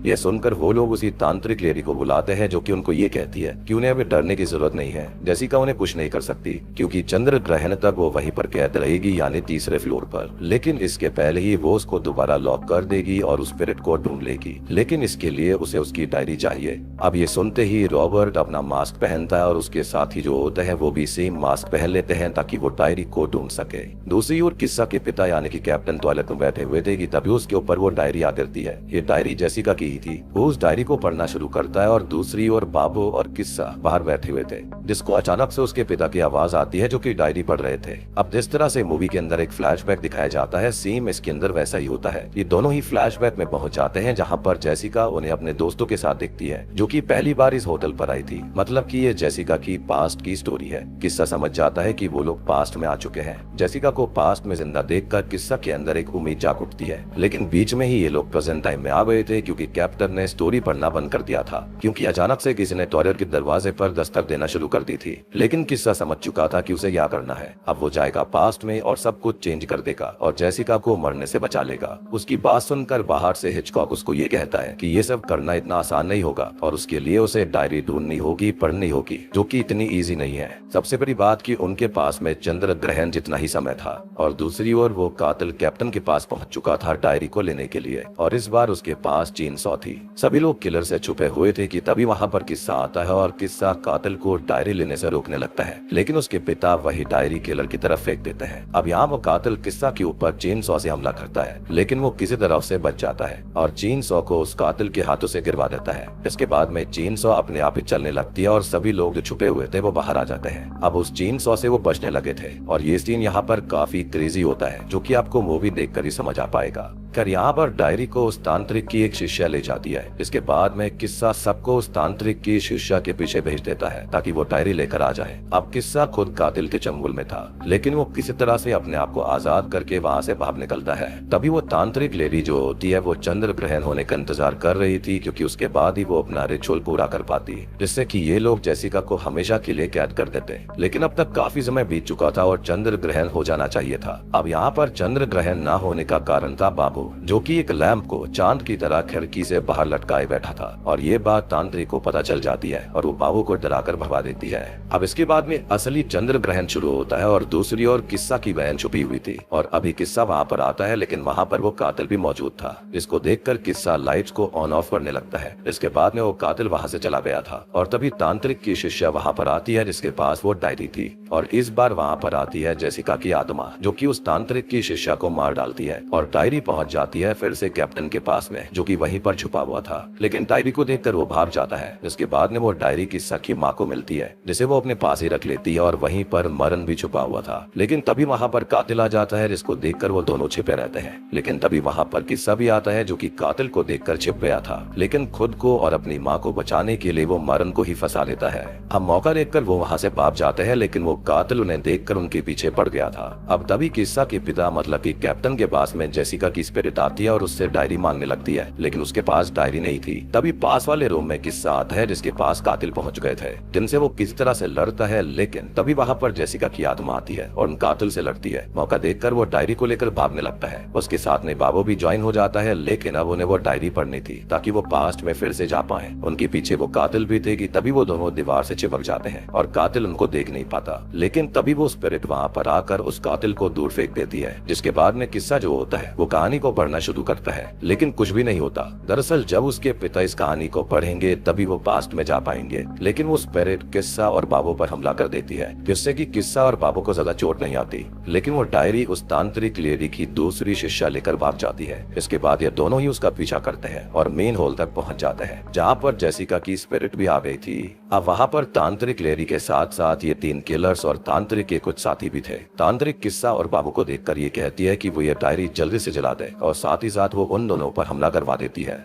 ये सुनकर वो लोग उसी तांत्रिक लेडी को बुलाते हैं जो कि उनको ये कहती है कि उन्हें अभी डरने की जरूरत नहीं है। जेसिका उन्हें कुछ नहीं कर सकती क्योंकि चंद्र ग्रहण तक वो वहीं पर कैद रहेगी यानी तीसरे फ्लोर पर। लेकिन इसके पहले ही वो उसको दोबारा लॉक कर देगी और उस स्पिरिट को ढूंढ लेगी। लेकिन इसके लिए उसे उसकी डायरी चाहिए। अब ये सुनते ही रॉबर्ट अपना मास्क पहनता है और उसके साथ ही जो होते हैं वो भी सेम मास्क पहन लेते हैं ताकि वो डायरी को ढूंढ सके। दूसरी ओर किस्सा के पिता यानी कि कैप्टन टॉयलेट में बैठे हुए थे कि तभी उसके ऊपर वो डायरी आ गिरती है। ये डायरी जेसिका की ही थी। वो उस डायरी को पढ़ना शुरू करता है और दूसरी ओर बाबू और किस्सा बाहर बैठे हुए थे जिसको अचानक से उसके पिता की आवाज आती है जो कि डायरी पढ़ रहे थे। अब जिस तरह से मूवी के अंदर एक फ्लैशबैक दिखाया जाता है सेम इसके अंदर वैसा ही होता है। ये दोनों ही फ्लैशबैक में पहुंच जाते हैं जहां पर जेसिका उन्हें अपने दोस्तों के साथ दिखती है जो कि पहली बार इस होटल पर आई थी। मतलब कि ये जेसिका की पास्ट की स्टोरी है। किस्सा समझ जाता है कि वो लोग पास्ट में आ चुके हैं। जेसिका को पास्ट में जिंदा देखकर किस्सा के अंदर एक उम्मीद जाग उठती है। लेकिन बीच में ही ये लोग प्रेजेंट टाइम में आ गए थे क्योंकि कैप्टन ने स्टोरी पढ़ना बंद कर दिया था क्योंकि अचानक से किसी ने टॉयलेट के दरवाजे पर दस्तक देना शुरू कर दी थी। लेकिन किस्सा समझ चुका था कि उसे क्या करना है। अब वो जाएगा पास्ट में और सब कुछ चेंज कर देगा और जेसिका को मरने से बचा लेगा। उसकी बात सुनकर बाहर से हिचकॉक उसको ये कहता है कि ये सब करना इतना आसान नहीं होगा और उसके लिए उसे डायरी ढूंढनी होगी, पढ़नी होगी, जो कि इतनी इजी नहीं है। सबसे बड़ी बात कि उनके पास में चंद्र ग्रहण जितना ही समय था और दूसरी ओर वो कातिल कैप्टन के पास पहुंच चुका था डायरी को लेने के लिए और इस बार उसके पास चेन सॉ थी। सभी लोग किलर से छुपे हुए थे कि तभी वहां पर किस्सा आता है और किस्सा कातिल को डायरी लेने से रोकने लगता है। लेकिन उसके पिता वही डायरी किलर की तरफ फेंक देते हैं। अब यहाँ वो कातिल किस्सा के ऊपर चेन सॉ से हमला करता है लेकिन वो किसी तरह से बच जाता है और चेन सॉ को उस कातिल के हाथों से गिरवा देता है। इसके बाद में चेन सॉ अपने आप ही चलने लगती है और सभी लोग जो छुपे हुए थे वो बाहर आ जाते हैं। अब उस चेन सॉ से वो बचने लगे थे और ये सीन यहाँ पर काफी क्रेजी होता है जो कि आपको मूवी देखकर ही समझ आ पाएगा। कर यहाँ पर डायरी को उस तांत्रिक की एक शिष्या ले जाती है। इसके बाद में किस्सा सबको उस तांत्रिक की शिष्या के पीछे भेज देता है ताकि वो डायरी लेकर आ जाए। अब किस्सा खुद कातिल के चंगुल में था लेकिन वो किसी तरह से अपने आप को आजाद करके वहाँ से बाहर निकलता है। तभी वो तांत्रिक लेडी जो होती है वो चंद्र ग्रहण होने का इंतजार कर रही थी क्योंकि उसके बाद ही वो अपना रिचुअल पूरा कर पाती जिससे कि ये लोग जेसिका को हमेशा के लिए कैद कर देते। लेकिन अब तक काफी समय बीत चुका था और चंद्र ग्रहण हो जाना चाहिए था। अब यहाँ पर चंद्र ग्रहण न होने का कारण था बाबू जो कि एक लैंप को चांद की तरह खिड़की से बाहर लटकाए बैठा था और ये बात तांत्रिक को पता चल जाती है और वो बाबू को डराकर भगा देती है। अब इसके बाद में असली चंद्र ग्रहण शुरू होता है और दूसरी ओर किस्सा की बहन छुपी हुई थी और अभी किस्सा वहाँ पर आता है लेकिन वहाँ पर वो कातिल भी मौजूद था। इसको देखकर किस्सा लाइट्स को ऑन ऑफ करने लगता है। इसके बाद में वो कातिल वहाँ से चला गया था और तभी तांत्रिक की शिष्या वहाँ पर आती है जिसके पास वो डायरी थी और इस बार वहाँ पर आती है जेसिका की आत्मा जो कि उस तांत्रिक की शिष्या को मार डालती है और डायरी पहुंच जाती है फिर से कैप्टन के पास में जो कि वहीं पर छुपा हुआ था। लेकिन डायरी को देखकर वो भाग जाता है। इसके बाद में वो डायरी की सखी माँ को मिलती है जिसे वो अपने पास ही रख लेती है और वहीं पर मरण भी छुपा हुआ था। लेकिन तभी वहाँ पर कातिल आ जाता है जिसको देखकर वो दोनों छिपे रहते हैं। लेकिन तभी वहाँ पर किस्सा भी आता है जो कि कातिल को देखकर छिप गया था लेकिन खुद को और अपनी माँ को बचाने के लिए वो मरण को ही फंसा लेता है। अब मौका देखकर वो वहाँ से भाग जाते हैं लेकिन वो कातिल उन्हें देखकर उनके पीछे पड़ गया था। अब तभी किस्सा के पिता मतलब कि कैप्टन के पास में जेसिका की स्पिरिट आती है और उससे डायरी मांगने लगती है लेकिन उसके पास डायरी नहीं थी। तभी पास वाले रूम में किस्सा आता है जिसके पास कातिल पहुंच गए थे जिनसे वो किसी तरह से लड़ता है लेकिन तभी वहाँ पर जेसिका की आत्मा आती है और उन कातिल से लड़ती है। मौका देखकर वो डायरी को लेकर भागने लगता है। उसके साथ में बाबू भी ज्वाइन हो जाता है लेकिन अब उन्हें वो डायरी पढ़नी थी ताकि वो पास्ट में फिर से जा पाए। उनके पीछे वो कातिल भी थे कि तभी वो दोनों दीवार से चिपक जाते हैं और कातिल उनको देख नहीं पाता। लेकिन तभी वो स्पिरिट वहाँ पर आकर उस कातिल को दूर फेंक देती है जिसके बाद में किस्सा जो होता है वो कहानी को पढ़ना शुरू करता है, लेकिन कुछ भी नहीं होता। दरअसल जब उसके पिता इस कहानी को पढ़ेंगे तभी वो पास्ट में जा पाएंगे, लेकिन वो स्पिरिट किस्सा और बाबू पर हमला कर देती है, जिससे कि किस्सा और बाबू को ज्यादा चोट नहीं आती। लेकिन वो डायरी उस तांत्रिक लेडी की दूसरी शिष्या लेकर भाग जाती है। इसके बाद ये दोनों ही उसका पीछा करते हैं और मेन हॉल तक पहुंच जाते हैं, जहाँ पर जेसिका की स्पिरिट भी आ गई थी। अब वहाँ पर तांत्रिक लेडी के साथ साथ ये 3 किलर्स और तांत्रिक के कुछ साथी भी थे। तांत्रिक किस्सा और बाबू को देखकर ये कहती है कि वो ये डायरी जल्दी से जला दे और साथ ही साथ वो उन दोनों पर हमला करवा देती है।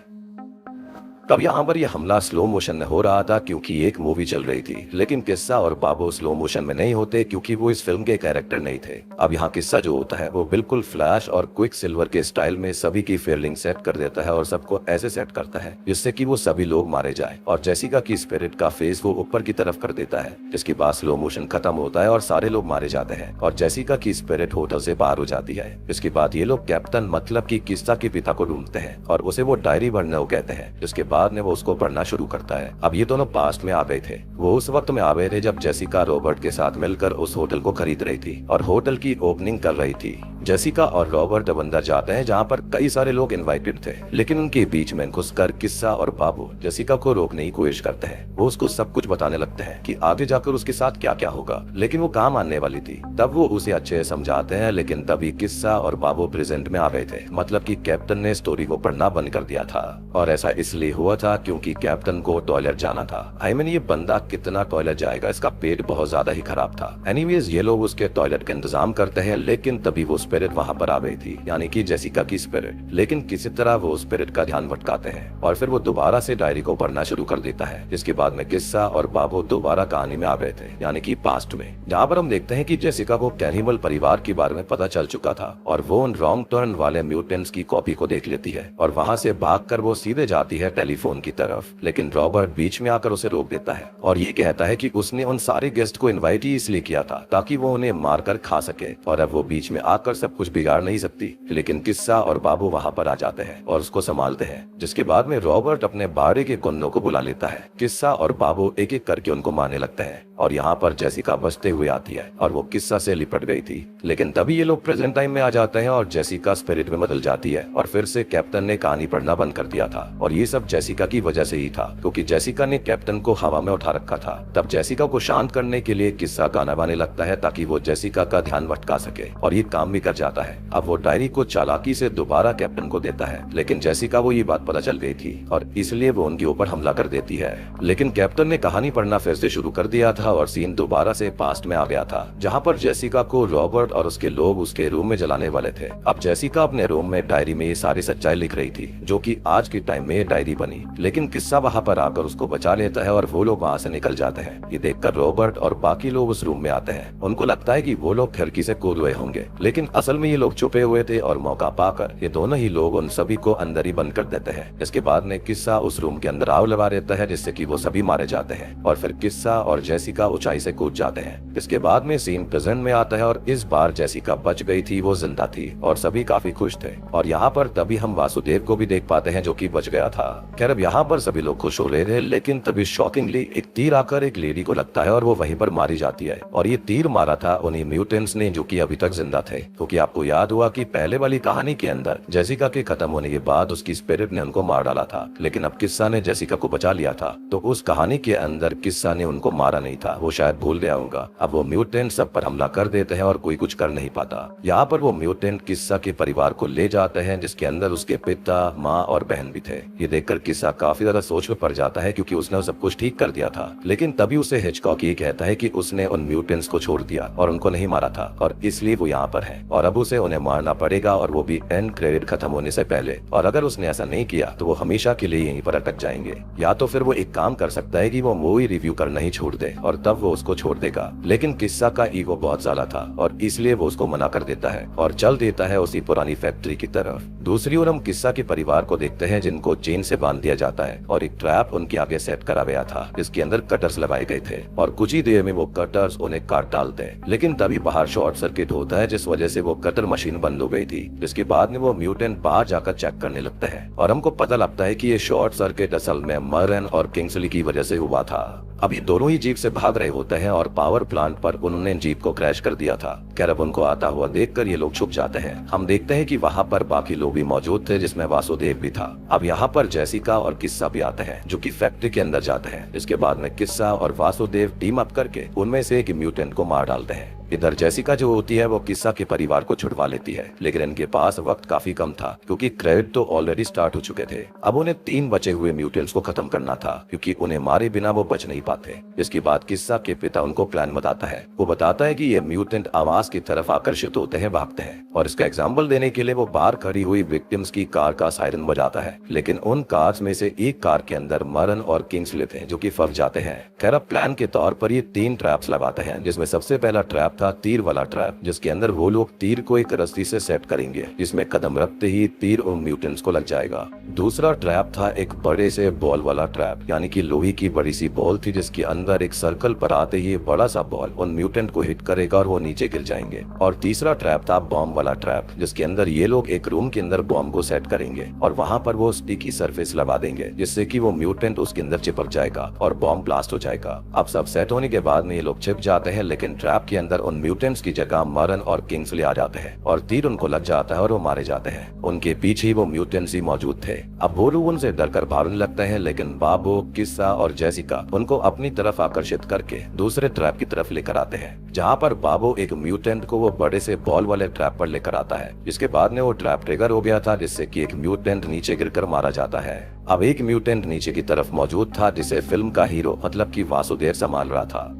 तब यहाँ पर यह हमला स्लो मोशन में हो रहा था क्योंकि एक मूवी चल रही थी, लेकिन किस्सा और बाबू स्लो मोशन में नहीं होते क्योंकि वो इस फिल्म के कैरेक्टर नहीं थे। अब यहाँ किस्सा जो होता है वो बिल्कुल फ्लैश और क्विक सिल्वर के स्टाइल में सभी की फीलिंग सेट कर देता है और सबको ऐसे सेट करता है जिससे कि वो सभी लोग मारे जाए, और जेसिका की स्पिरिट का फेस वो ऊपर की तरफ कर देता है, जिसके बाद स्लो मोशन खत्म होता है और सारे लोग मारे जाते हैं और जेसिका की स्पिरिट होटल से बाहर हो जाती है। इसके बाद ये लोग कैप्टन मतलब की किस्सा के पिता को ढूंढते हैं और उसे वो डायरी भरने को कहते हैं, जिसके बाद में वो उसको पढ़ना शुरू करता है। अब ये दोनों पास्ट में आ गए थे। वो उस वक्त में आ गए थे जब जेसिका रॉबर्ट के साथ मिलकर उस होटल को खरीद रही थी और होटल की ओपनिंग कर रही थी। जेसिका और रॉबर्ट अब अंदर जाते हैं जहाँ पर कई सारे लोग इनवाइटेड थे, लेकिन उनके बीच में घुसकर किस्सा और बाबू जेसिका को रोकने की कोशिश करते हैं। वो उसको सब कुछ बताने लगते हैं कि आगे जाकर उसके साथ क्या क्या होगा, लेकिन वो कहाँ मानने वाली थी। तब वो उसे अच्छे से समझाते हैं, लेकिन तभी किस्सा और बाबू प्रेजेंट में आ गए थे, मतलब कि कैप्टन ने स्टोरी को पढ़ना बंद कर दिया था। और ऐसा इसलिए हुआ था क्योंकि कैप्टन को टॉयलेट जाना था। आई मीन ये बंदा कितना टॉयलेट जाएगा, इसका पेट बहुत ज्यादा ही खराब था। एनीवेज ये लोग उसके टॉयलेट का इंतजाम करते हैं, लेकिन तभी वो स्पिरिट वहाँ पर आ गई थी, यानी कि जेसिका की स्पिरिट। लेकिन किसी तरह वो स्पिरिट का ध्यान भटकाते हैं और फिर वो दोबारा से डायरी को पढ़ना शुरू कर देता है, जिसके बाद में किस्सा और बाबू दोबारा कहानी में आ गए थे, यानी कि पास्ट में, जहाँ पर हम देखते हैं कि जेसिका को कैनिबल परिवार के बारे में पता चल चुका था और वो उन रॉन्ग टर्न वाले म्यूटेंट्स की कॉपी को देख लेती है और वहाँ से भागकर वो सीधे जाती है टेलीफोन की तरफ। लेकिन रॉबर्ट बीच में आकर उसे रोक देता है और ये कहता है कि उसने उन सारे गेस्ट को इनवाइट ही इसलिए किया था ताकि वो उन्हें मारकर खा सके, और अब वो बीच में आकर सब कुछ बिगाड़ नहीं सकती। लेकिन किस्सा और बाबू वहाँ पर आ जाते हैं और उसको संभालते हैं, जिसके बाद में रॉबर्ट अपने बाड़े के कुन्नों को बुला लेता है। किस्सा और बाबू एक एक करके उनको मारने लगते हैं और यहाँ पर जेसिका बचते हुए आती है और वो किस्सा से लिपट गई थी। लेकिन तभी ये लोग प्रेजेंट टाइम में आ जाते हैं और जेसिका स्पिरिट में बदल जाती है और फिर से कैप्टन ने कहानी पढ़ना बंद कर दिया था, और ये सब जेसिका की वजह से ही था क्योंकि जेसिका ने कैप्टन को हवा में उठा रखा था। तब जेसिका को शांत करने के लिए किस्सा गाना गाने लगता है ताकि वो जेसिका का ध्यान भटका सके, और ये काम भी कर जाता है। अब वो डायरी को चालाकी से दोबारा कैप्टन को देता है, लेकिन जेसिका को ये बात पता चल गई थी और इसलिए वो उनके ऊपर हमला कर देती है। लेकिन कैप्टन ने कहानी पढ़ना फिर से शुरू कर दिया था और सीन दोबारा से पास्ट में आ गया था, जहाँ पर जेसिका को रॉबर्ट और उसके लोग उसके रूम में जलाने वाले थे। अब जेसिका अपने रूम में डायरी में ये सारी सच्चाई लिख रही थी, जो कि आज के टाइम में डायरी बनी। लेकिन किस्सा वहाँ पर आकर उसको बचा लेता है और वो लोग वहाँ से निकल जाते हैं। ये देखकर रॉबर्ट और बाकी लोग उस रूम में आते हैं। उनको लगता है कि वो लोग खिड़की से कूद हुए होंगे, लेकिन असल में ये लोग छुपे हुए थे और मौका पाकर ये दोनों ही लोग उन सभी को अंदर ही बंद कर देते हैं। इसके बाद में किस्सा उस रूम के अंदर आग लगा देता है, जिससे कि वो सभी मारे जाते हैं और फिर किस्सा और जेसिका ऊंचाई से कूद जाते हैं। इसके बाद में सीन प्रेजेंट में आता है और इस बार जेसिका बच गई थी, वो जिंदा थी और सभी काफी खुश थे। और यहाँ पर तभी हम वासुदेव को भी देख पाते हैं जो कि बच गया था। खैर अब यहाँ पर सभी लोग खुश हो रहे थे, लेकिन तभी शॉकिंगली एक तीर आकर एक लेडी को लगता है और वो वहीं पर मारी जाती है। और ये तीर मारा था उन्हीं म्यूटेंट्स ने जो कि अभी तक जिंदा थे, क्योंकि आपको याद हुआ कि पहले वाली कहानी के अंदर जेसिका के खत्म होने के बाद उसकी स्पिरिट ने उनको मार डाला था, लेकिन अब किस्सा ने जेसिका को बचा लिया था। तो उस कहानी के अंदर किस्सा ने उनको मारा नहीं था, वो शायद भूल गया होगा। अब वो म्यूटेंट सब पर हमला कर देते हैं और कोई कुछ कर नहीं पाता। यहाँ पर वो म्यूटेंट किस्सा के परिवार को ले जाते हैं, जिसके अंदर उसके पिता, माँ और बहन भी थे। ये देखकर किस्सा काफी ज्यादा सोच में पड़ जाता है क्योंकि उसने सब कुछ ठीक कर दिया था, लेकिन तभी उसे हिचकॉक ये कहता है कि उसने उन म्यूटेंट्स को छोड़ दिया और उनको नहीं मारा था और इसलिए वो यहाँ पर है और अब उसे उन्हें मारना पड़ेगा, और वो भी एंड क्रेडिट खत्म होने से पहले। और अगर उसने ऐसा नहीं किया तो वो हमेशा के लिए यहीं पर अटक जाएंगे। या तो फिर वो एक काम कर सकता है कि वो मूवी रिव्यू करना ही छोड़ दे और तब वो उसको छोड़ देगा, लेकिन किस्सा का ईगो बहुत ज्यादा था और इसलिए वो उसको मना कर देता है और चल देता है उसी पुरानी फैक्ट्री की तरफ। दूसरी ओर हम किस्सा के परिवार को देखते हैं जिनको चेन से बांध दिया जाता है और एक ट्रैप उनके आगे सेट करा गया था, जिसके अंदर कटर्स लगाए गए थे और कुछ ही देर में वो कटर्स उन्हें काट डालते हैं। लेकिन तभी बाहर शॉर्ट सर्किट होता है, जिस वजह से वो कटर मशीन बंद हो गई थी, जिसके बाद में वो म्यूटेंट बाहर जाकर चेक करने लगता है और हमको पता लगता है कि ये शॉर्ट सर्किट असल में मरन और किंग्सली की वजह से हुआ था। अब ये दोनों ही जीप से भाग रहे होते हैं और पावर प्लांट पर उन्होंने जीप को क्रैश कर दिया था। कैरब उनको आता हुआ देखकर ये लोग छुप जाते हैं। हम देखते हैं कि वहाँ पर बाकी लोग भी मौजूद थे, जिसमें वासुदेव भी था। अब यहाँ पर जैसिका और किस्सा भी आते हैं, जो कि फैक्ट्री के अंदर जाते हैं। इसके बाद में किस्सा और वासुदेव टीम अप करके उनमें से एक म्यूटेंट को मार डालते हैं। इधर जैसिका जो होती है वो किस्सा के परिवार को छुड़वा लेती है, लेकिन इनके पास वक्त काफी कम था क्योंकि क्रेडिट तो ऑलरेडी स्टार्ट हो चुके थे। अब उन्हें 3 बचे हुए म्यूटेंट्स को खत्म करना था क्योंकि उन्हें मारे बिना वो बच नहीं पाते। इसके बाद किस्सा के पिता उनको प्लान बताता है। वो बताता है कि ये म्यूटेंट आवाज की तरफ आकर्षित होते हैं, भागते हैं, और इसका एग्जाम्पल देने के लिए वो बाहर खड़ी हुई विक्टिम्स की कार का सायरन बजाता है। लेकिन उन कार्स में से एक कार के अंदर मरन और किंग्सले थे जो कि फंस जाते हैं। खैर अब प्लान के तौर पर ये 3 ट्रैप्स लगाते हैं, जिसमें सबसे पहला ट्रैप था तीर वाला ट्रैप, जिसके अंदर वो लोग तीर को एक रस्सी से सेट करेंगे, जिसमें कदम रखते ही तीर उन म्यूटेंट्स को लग जाएगा। दूसरा ट्रैप था एक बड़े से बॉल वाला ट्रैप, यानी कि लोहे की बड़ी सी बॉल थी जिसके अंदर एक सर्कल पर आते ही बड़ा सा बॉल उन म्यूटेंट को हिट करेगा और वो नीचे गिर जाएंगे। और तीसरा ट्रैप था बॉम्ब वाला ट्रैप, जिसके अंदर ये लोग एक रूम के अंदर बॉम्ब को सेट करेंगे और वहाँ पर वो स्टिकी सरफेस लगा देंगे, जिससे कि वो म्यूटेंट उसके अंदर चिपक जाएगा और बॉम्ब ब्लास्ट हो जाएगा। अब सब सेट होने के बाद में ये लोग छिप जाते हैं, लेकिन ट्रैप के अंदर उन म्यूटेंट्स की जगह मरन और किंग्सले आ जाते हैं और तीर उनको लग जाता है और वो मारे जाते हैं। उनके पीछे ही वो म्यूटेंट्स ही मौजूद थे। अब वो लोग उनसे डरकर भागने लगते हैं, लेकिन बाबू, किस्सा और जैसिका उनको अपनी तरफ आकर्षित करके दूसरे ट्रैप की तरफ लेकर आते हैं, जहाँ पर बाबू एक म्यूटेंट को वो बड़े से बॉल वाले ट्रैप पर लेकर आता है। जिसके बाद में वो ट्रैप ट्रिगर हो गया था, जिससे कि एक म्यूटेंट नीचे गिरकर मारा जाता है। अब एक म्यूटेंट नीचे की तरफ मौजूद था, जिसे फिल्म का हीरो मतलब कि वासुदेव संभाल रहा था।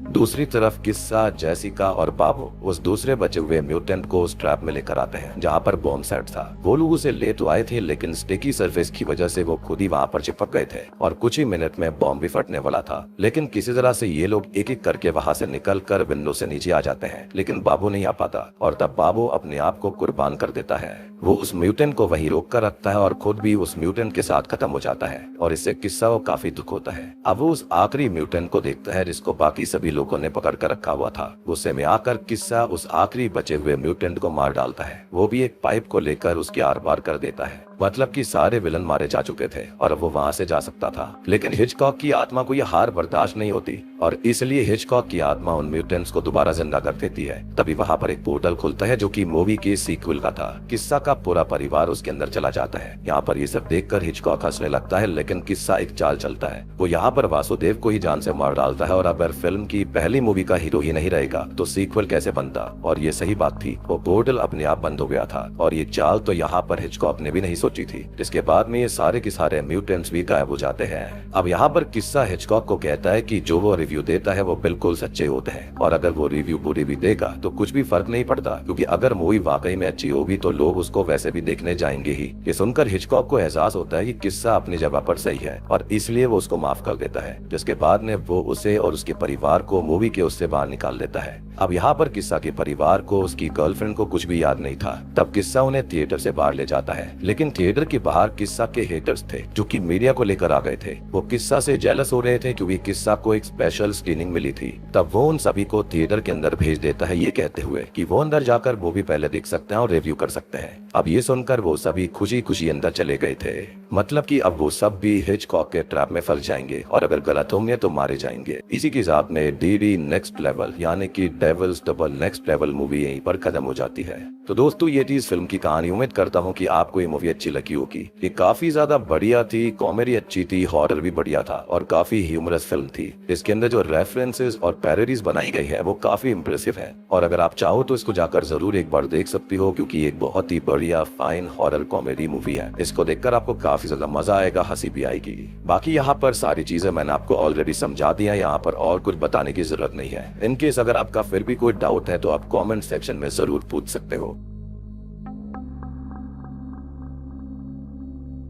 दूसरी तरफ किस्सा, जैसिका और बाबू उस दूसरे बचे हुए म्यूटेंट को उस ट्रैप में लेकर आते हैं जहाँ पर बॉम्ब सेट था। वो लोग उसे ले तो आए थे, लेकिन स्टिकी सरफेस की वजह से वो खुद ही वहाँ पर चिपक गए थे और कुछ ही मिनट में बॉम्ब भी फटने वाला था। लेकिन किसी तरह से ये लोग एक एक करके वहाँ से निकल कर विंडो से नीचे आ जाते हैं, लेकिन बाबू नहीं आ पाता और तब बाबू अपने आप को कुर्बान कर देता है। वो उस म्यूटेंट को वहीं रोक कर रखता है और खुद भी उस म्यूटेंट के साथ खत्म हो जाता है और इससे किस्सा को काफी दुख होता है। अब वो उस आखिरी म्यूटेंट को देखता है जिसको बाकी सभी लोगों ने पकड़ कर रखा हुआ था। गुस्से में आकर किस्सा उस आखिरी बचे हुए म्यूटेंट को मार डालता है। वो भी एक पाइप को लेकर उसकी आर पार कर देता है, मतलब कि सारे विलन मारे जा चुके थे और अब वो वहाँ से जा सकता था। लेकिन हिचकॉक की आत्मा को यह हार बर्दाश्त नहीं होती और इसलिए हिचकॉक की आत्मा उन म्यूटेंट्स को दोबारा जिंदा कर देती है। तभी वहाँ पर एक पोर्टल खुलता है जो कि मूवी के सीक्वल का था। किस्सा का पूरा परिवार उसके अंदर चला जाता है। यहाँ पर ये सब देखकर हिचकॉक हंसने लगता है, लेकिन किस्सा एक चाल चलता है। वो यहाँ पर वासुदेव को ही जान से मार डालता है और अगर फिल्म की पहली मूवी का हीरो ही नहीं रहेगा तो सीक्वल कैसे बनता। और ये सही बात थी, वो पोर्टल अपने आप बंद हो गया था और ये चाल तो यहाँ पर हिचकॉक ने भी नहीं सोची थी। जिसके बाद में ये सारे के सारे म्यूटेंट्स भी गायब हो जाते हैं। अब यहाँ पर किस्सा हिचकॉक को कहता है कि जो वो रिव्यू देता है वो बिल्कुल सच्चे होते हैं और अगर वो रिव्यू बुरी भी देगा तो कुछ भी फर्क नहीं पड़ता, क्योंकि अगर मूवी वाकई में अच्छी होगी तो लोग उसको वैसे भी देखने जाएंगे ही। ये सुनकर हिचकॉक को एहसास होता है कि किस्सा अपनी जगह पर सही है और इसलिए वो उसको माफ कर देता है। जिसके बाद में वो उसे और उसके परिवार को मूवी के उससे बाहर निकाल देता है। अब यहाँ पर किस्सा के परिवार को उसकी गर्लफ्रेंड को कुछ भी याद नहीं था। तब किस्सा उन्हें थिएटर से बाहर ले जाता है, लेकिन थिएटर के बाहर किस्सा के हेटर्स थे जो कि मीडिया को लेकर आ गए थे। वो किस्सा से जेलस हो रहे थे क्योंकि किस्सा को एक स्पेशल स्क्रीनिंग मिली थी। तब वो उन सभी को थिएटर के अंदर भेज देता है, ये कहते हुए कि वो अंदर जाकर वो भी पहले देख सकते हैं और रिव्यू कर सकते हैं। अब ये सुनकर वो सभी खुशी खुशी अंदर चले गए थे, मतलब कि अब वो सब भी हिचकॉक के ट्रैप में फंस जाएंगे और अगर गलत होंगे तो मारे जाएंगे। इसी के साथ में डीडी नेक्स्ट लेवल यानी कि devil's double next level movie यहीं पर खत्म हो जाती है। तो दोस्तों ये थी इस फिल्म की कहानी। उम्मीद करता हूँ कि आपको ये मूवी अच्छी लगी होगी। ये काफी ज्यादा बढ़िया थी, कॉमेडी अच्छी थी, हॉरर भी बढ़िया था और काफी ह्यूमरस फिल्म थी। इसके अंदर जो रेफरेंसेस और पैरोडीज बनाई गई है वो काफी इम्प्रेसिव है और अगर आप चाहो तो इसको जाकर जरूर एक बार देख सकती हो, क्योंकि एक बहुत ही बढ़िया फाइन हॉरर कॉमेडी मूवी है। इसको देखकर आपको काफी ज्यादा मजा आएगा, हंसी भी आएगी। बाकी यहाँ पर सारी चीजें मैंने आपको ऑलरेडी समझा दी है, यहाँ पर और कुछ बताने की जरूरत नहीं है। इनकेस अगर आपका फिर भी कोई डाउट है तो आप कॉमेंट सेक्शन में जरूर पूछ सकते हो।